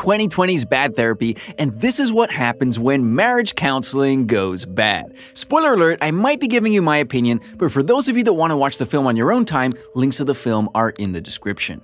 2020's bad therapy, and this is what happens when marriage counseling goes bad. Spoiler alert, I might be giving you my opinion, but for those of you that want to watch the film on your own time, links to the film are in the description.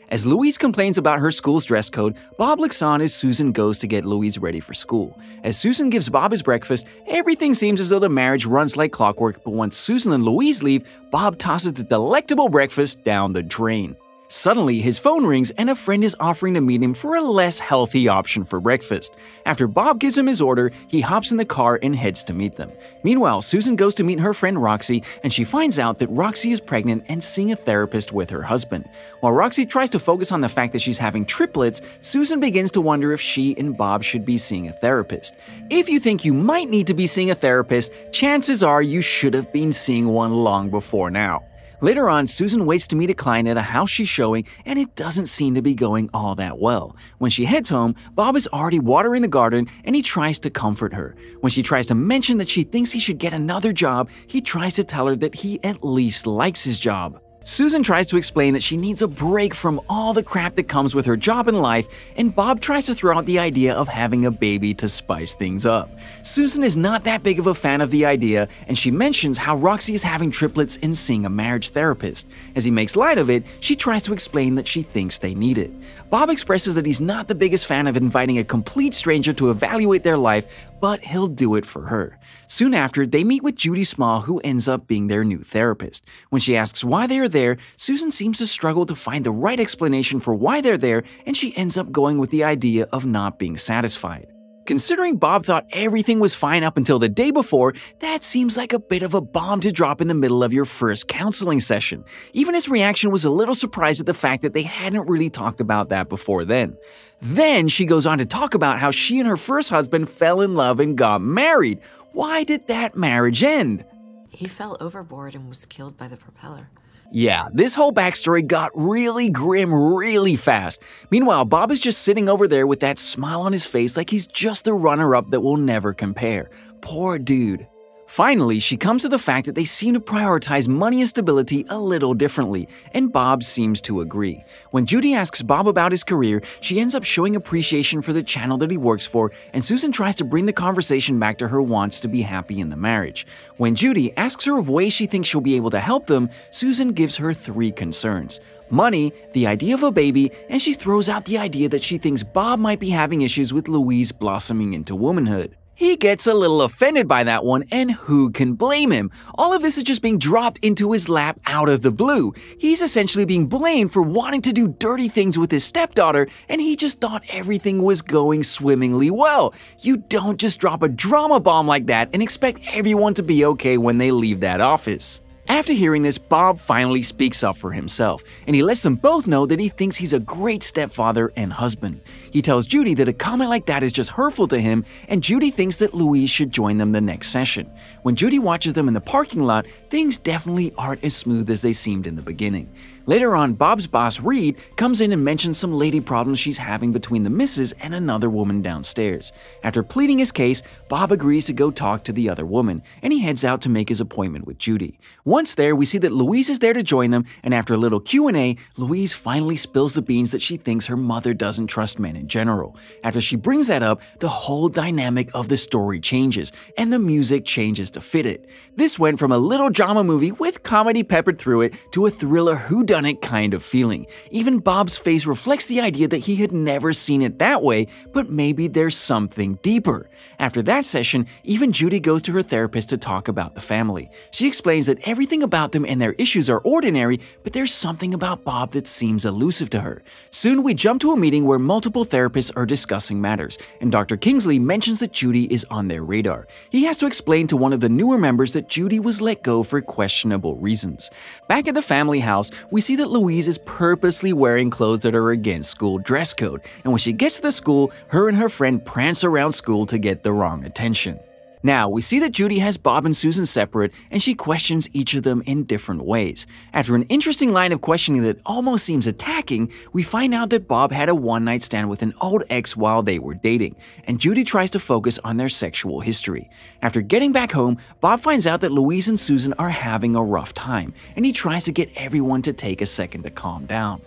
As Louise complains about her school's dress code, Bob looks on as Susan goes to get Louise ready for school. As Susan gives Bob his breakfast, everything seems as though the marriage runs like clockwork, but once Susan and Louise leave, Bob tosses the delectable breakfast down the drain. Suddenly, his phone rings and a friend is offering to meet him for a less healthy option for breakfast. After Bob gives him his order, he hops in the car and heads to meet them. Meanwhile, Susan goes to meet her friend Roxy, and she finds out that Roxy is pregnant and seeing a therapist with her husband. While Roxy tries to focus on the fact that she's having triplets, Susan begins to wonder if she and Bob should be seeing a therapist. If you think you might need to be seeing a therapist, chances are you should have been seeing one long before now. Later on, Susan waits to meet a client at a house she's showing, and it doesn't seem to be going all that well. When she heads home, Bob is already watering the garden, and he tries to comfort her. When she tries to mention that she thinks he should get another job, he tries to tell her that he at least likes his job. Susan tries to explain that she needs a break from all the crap that comes with her job and life, and Bob tries to throw out the idea of having a baby to spice things up. Susan is not that big of a fan of the idea, and she mentions how Roxy is having triplets and seeing a marriage therapist. As he makes light of it, she tries to explain that she thinks they need it. Bob expresses that he's not the biggest fan of inviting a complete stranger to evaluate their life, but he'll do it for her. Soon after, they meet with Judy Small, who ends up being their new therapist. When she asks why they are there, Susan seems to struggle to find the right explanation for why they're there, and she ends up going with the idea of not being satisfied. Considering Bob thought everything was fine up until the day before, that seems like a bit of a bomb to drop in the middle of your first counseling session. Even his reaction was a little surprised at the fact that they hadn't really talked about that before then. Then she goes on to talk about how she and her first husband fell in love and got married. Why did that marriage end? He fell overboard and was killed by the propeller. Yeah, this whole backstory got really grim really fast. Meanwhile, Bob is just sitting over there with that smile on his face like he's just a runner-up that will never compare. Poor dude. Finally, she comes to the fact that they seem to prioritize money and stability a little differently, and Bob seems to agree. When Judy asks Bob about his career, she ends up showing appreciation for the channel that he works for, and Susan tries to bring the conversation back to her wants to be happy in the marriage. When Judy asks her of ways she thinks she'll be able to help them, Susan gives her 3 concerns: money, the idea of a baby, and she throws out the idea that she thinks Bob might be having issues with Louise blossoming into womanhood. He gets a little offended by that one, and who can blame him? All of this is just being dropped into his lap out of the blue. He's essentially being blamed for wanting to do dirty things with his stepdaughter, and he just thought everything was going swimmingly well. You don't just drop a drama bomb like that and expect everyone to be okay when they leave that office. After hearing this, Bob finally speaks up for himself, and he lets them both know that he thinks he's a great stepfather and husband. He tells Judy that a comment like that is just hurtful to him, and Judy thinks that Louise should join them the next session. When Judy watches them in the parking lot, things definitely aren't as smooth as they seemed in the beginning. Later on, Bob's boss, Reed, comes in and mentions some lady problems she's having between the missus and another woman downstairs. After pleading his case, Bob agrees to go talk to the other woman, and he heads out to make his appointment with Judy. Once there, we see that Louise is there to join them, and after a little Q&A, Louise finally spills the beans that she thinks her mother doesn't trust men in general. After she brings that up, the whole dynamic of the story changes, and the music changes to fit it. This went from a little drama movie with comedy peppered through it to a thriller whodunit kind of feeling. Even Bob's face reflects the idea that he had never seen it that way, but maybe there's something deeper. After that session, even Judy goes to her therapist to talk about the family. She explains that everything about them and their issues are ordinary, but there's something about Bob that seems elusive to her. Soon we jump to a meeting where multiple therapists are discussing matters, and Dr. Kingsley mentions that Judy is on their radar. He has to explain to one of the newer members that Judy was let go for questionable reasons. Back at the family house, we see that Louise is purposely wearing clothes that are against school dress code, and when she gets to the school, her and her friend prance around school to get the wrong attention. Now, we see that Judy has Bob and Susan separate, and she questions each of them in different ways. After an interesting line of questioning that almost seems attacking, we find out that Bob had a one-night stand with an old ex while they were dating, and Judy tries to focus on their sexual history. After getting back home, Bob finds out that Louise and Susan are having a rough time, and he tries to get everyone to take a second to calm down.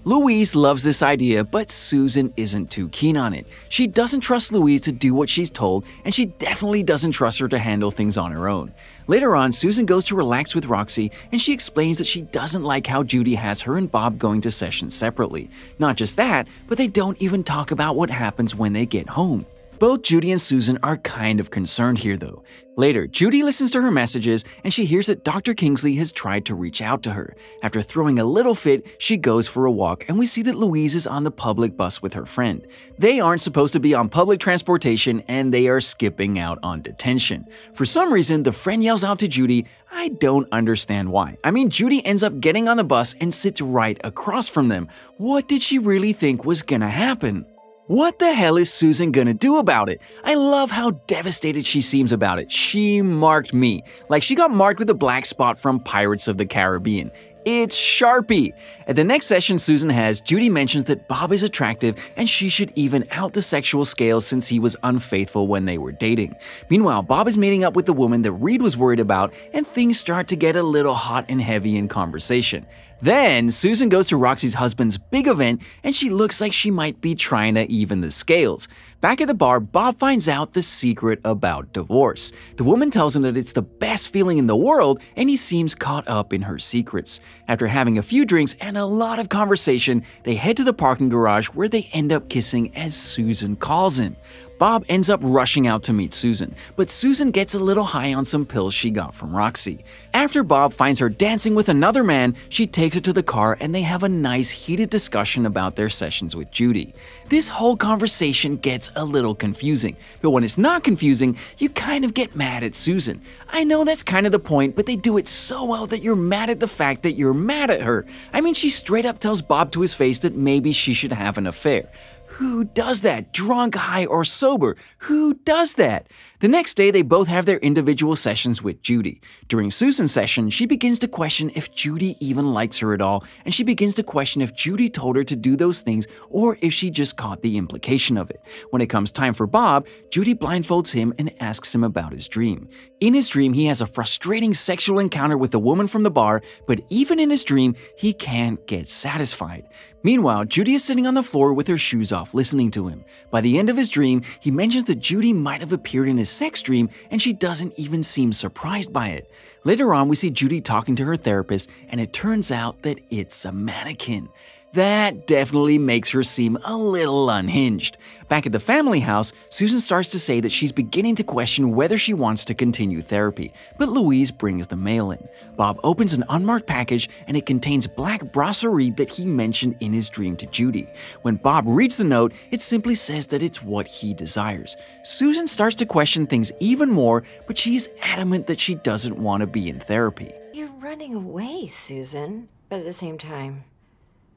Louise loves this idea, but Susan isn't too keen on it. She doesn't trust Louise to do what she's told, and she definitely doesn't trust her to handle things on her own. Later on, Susan goes to relax with Roxy, and she explains that she doesn't like how Judy has her and Bob going to sessions separately. Not just that, but they don't even talk about what happens when they get home. Both Judy and Susan are kind of concerned here though. Later, Judy listens to her messages and she hears that Dr. Kingsley has tried to reach out to her. After throwing a little fit, she goes for a walk and we see that Louise is on the public bus with her friend. They aren't supposed to be on public transportation and they are skipping out on detention. For some reason, the friend yells out to Judy. I don't understand why. I mean, Judy ends up getting on the bus and sits right across from them. What did she really think was gonna happen? What the hell is Susan gonna do about it? I love how devastated she seems about it. She marked me. Like she got marked with a black spot from Pirates of the Caribbean. It's Sharpie. At the next session Susan has, Judy mentions that Bob is attractive and she should even out the sexual scale since he was unfaithful when they were dating. Meanwhile, Bob is meeting up with the woman that Reed was worried about and things start to get a little hot and heavy in conversation. Then, Susan goes to Roxy's husband's big event and she looks like she might be trying to even the scales. Back at the bar, Bob finds out the secret about divorce. The woman tells him that it's the best feeling in the world and he seems caught up in her secrets. After having a few drinks and a lot of conversation, they head to the parking garage where they end up kissing as Susan calls him. Bob ends up rushing out to meet Susan, but Susan gets a little high on some pills she got from Roxy. After Bob finds her dancing with another man, she takes her to the car and they have a nice heated discussion about their sessions with Judy. This whole conversation gets a little confusing, but when it's not confusing, you kind of get mad at Susan. I know that's kind of the point, but they do it so well that you're mad at the fact that you're mad at her. I mean, she straight up tells Bob to his face that maybe she should have an affair. Who does that? Drunk, high, or sober? Who does that? The next day, they both have their individual sessions with Judy. During Susan's session, she begins to question if Judy even likes her at all, and she begins to question if Judy told her to do those things or if she just caught the implication of it. When it comes time for Bob, Judy blindfolds him and asks him about his dream. In his dream, he has a frustrating sexual encounter with a woman from the bar, but even in his dream, he can't get satisfied. Meanwhile, Judy is sitting on the floor with her shoes off, listening to him. By the end of his dream, he mentions that Judy might have appeared in his sex dream and she doesn't even seem surprised by it. Later on, we see Judy talking to her therapist and it turns out that it's a mannequin. That definitely makes her seem a little unhinged. Back at the family house, Susan starts to say that she's beginning to question whether she wants to continue therapy, but Louise brings the mail in. Bob opens an unmarked package and it contains black brasserie that he mentioned in his dream to Judy. When Bob reads the note, it simply says that it's what he desires. Susan starts to question things even more, but she is adamant that she doesn't want to be in therapy. You're running away, Susan. But at the same time,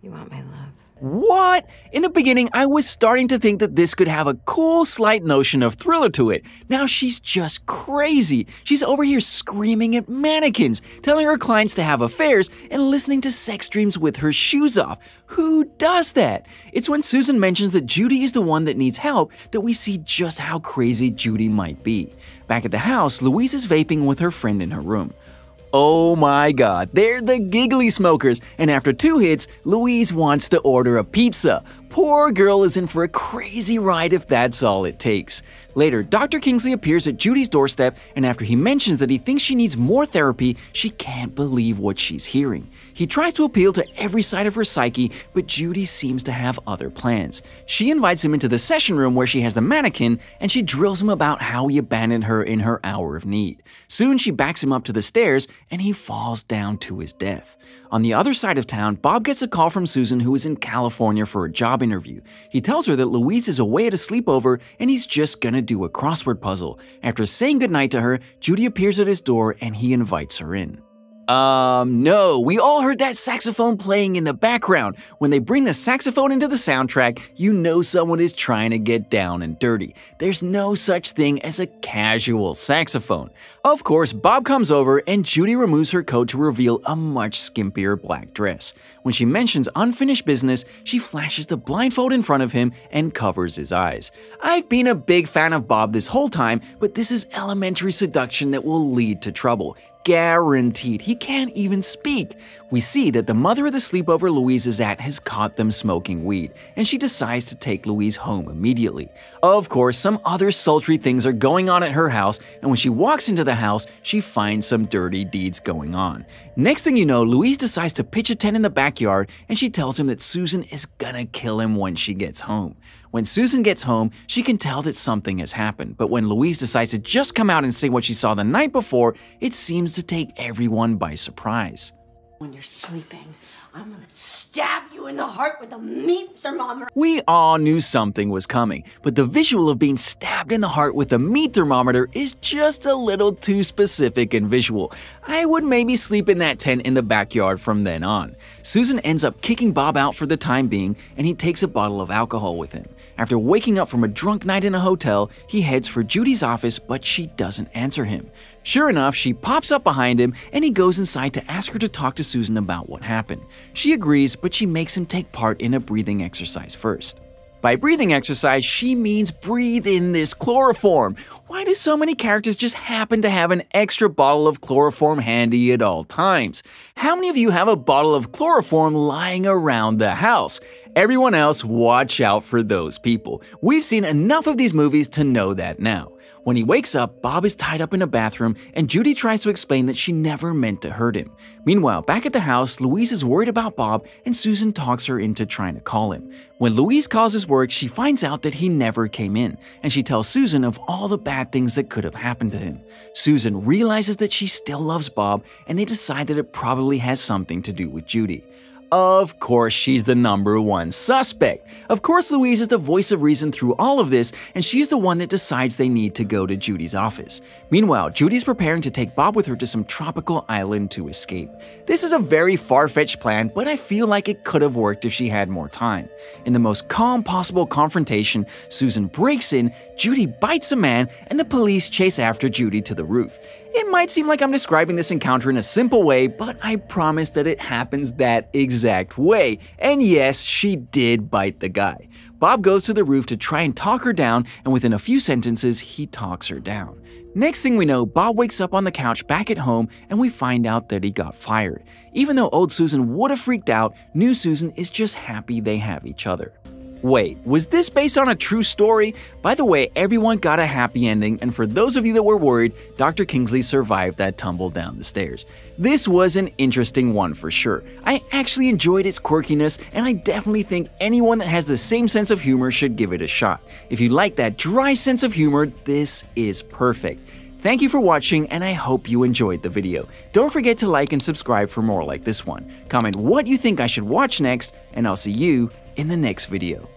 you want my love. What? In the beginning, I was starting to think that this could have a cool slight notion of thriller to it. Now she's just crazy. She's over here screaming at mannequins, telling her clients to have affairs, and listening to sex dreams with her shoes off. Who does that? It's when Susan mentions that Judy is the one that needs help that we see just how crazy Judy might be. Back at the house, Louise is vaping with her friend in her room. Oh my god, they're the giggly smokers, and after 2 hits, Louise wants to order a pizza. Poor girl is in for a crazy ride if that's all it takes. Later, Dr. Kingsley appears at Judy's doorstep, and after he mentions that he thinks she needs more therapy, she can't believe what she's hearing. He tries to appeal to every side of her psyche, but Judy seems to have other plans. She invites him into the session room where she has the mannequin, and she drills him about how he abandoned her in her hour of need. Soon, she backs him up to the stairs, and he falls down to his death. On the other side of town, Bob gets a call from Susan, who is in California for a job interview. He tells her that Louise is away at a sleepover and he's just gonna do a crossword puzzle. After saying goodnight to her, Judy appears at his door and he invites her in. No, we all heard that saxophone playing in the background. When they bring the saxophone into the soundtrack, you know someone is trying to get down and dirty. There's no such thing as a casual saxophone. Of course, Bob comes over and Judy removes her coat to reveal a much skimpier black dress. When she mentions unfinished business, she flashes the blindfold in front of him and covers his eyes. I've been a big fan of Bob this whole time, but this is elementary seduction that will lead to trouble. guaranteed. He can't even speak. We see that the mother of the sleepover Louise is at has caught them smoking weed, and she decides to take Louise home immediately. Of course, some other sultry things are going on at her house, and when she walks into the house, she finds some dirty deeds going on. Next thing you know, Louise decides to pitch a tent in the backyard, and she tells him that Susan is gonna kill him when she gets home. When Susan gets home, she can tell that something has happened, but when Louise decides to just come out and say what she saw the night before, it seems to take everyone by surprise. When you're sleeping, I'm gonna stab you in the heart with a meat thermometer. We all knew something was coming, but the visual of being stabbed in the heart with a meat thermometer is just a little too specific and visual. I would maybe sleep in that tent in the backyard from then on. Susan ends up kicking Bob out for the time being, and he takes a bottle of alcohol with him. After waking up from a drunk night in a hotel, he heads for Judy's office, but she doesn't answer him. Sure enough, she pops up behind him, and he goes inside to ask her to talk to Susan about what happened. She agrees, but she makes him take part in a breathing exercise first. By breathing exercise, she means breathe in this chloroform. Why do so many characters just happen to have an extra bottle of chloroform handy at all times? How many of you have a bottle of chloroform lying around the house? Everyone else, watch out for those people. We've seen enough of these movies to know that now. When he wakes up, Bob is tied up in a bathroom, and Judy tries to explain that she never meant to hurt him. Meanwhile, back at the house, Louise is worried about Bob, and Susan talks her into trying to call him. When Louise calls his work, she finds out that he never came in, and she tells Susan of all the bad things that could have happened to him. Susan realizes that she still loves Bob, and they decide that it probably has something to do with Judy. Of course, she's the #1 suspect. Of course, Louise is the voice of reason through all of this, and she's the one that decides they need to go to Judy's office. Meanwhile, Judy's preparing to take Bob with her to some tropical island to escape. This is a very far-fetched plan, but I feel like it could have worked if she had more time. In the most calm possible confrontation, Susan breaks in, Judy bites a man, and the police chase after Judy to the roof. It might seem like I'm describing this encounter in a simple way, but I promise that it happens that exact way. And yes, she did bite the guy. Bob goes to the roof to try and talk her down, and within a few sentences, he talks her down. Next thing we know, Bob wakes up on the couch back at home, and we find out that he got fired. Even though old Susan would have freaked out, new Susan is just happy they have each other. Wait, was this based on a true story? By the way, everyone got a happy ending, and for those of you that were worried, Dr. Kingsley survived that tumble down the stairs. This was an interesting one for sure. I actually enjoyed its quirkiness, and I definitely think anyone that has the same sense of humor should give it a shot. If you like that dry sense of humor, this is perfect. Thank you for watching, and I hope you enjoyed the video. Don't forget to like and subscribe for more like this one. Comment what you think I should watch next, and I'll see you in the next video.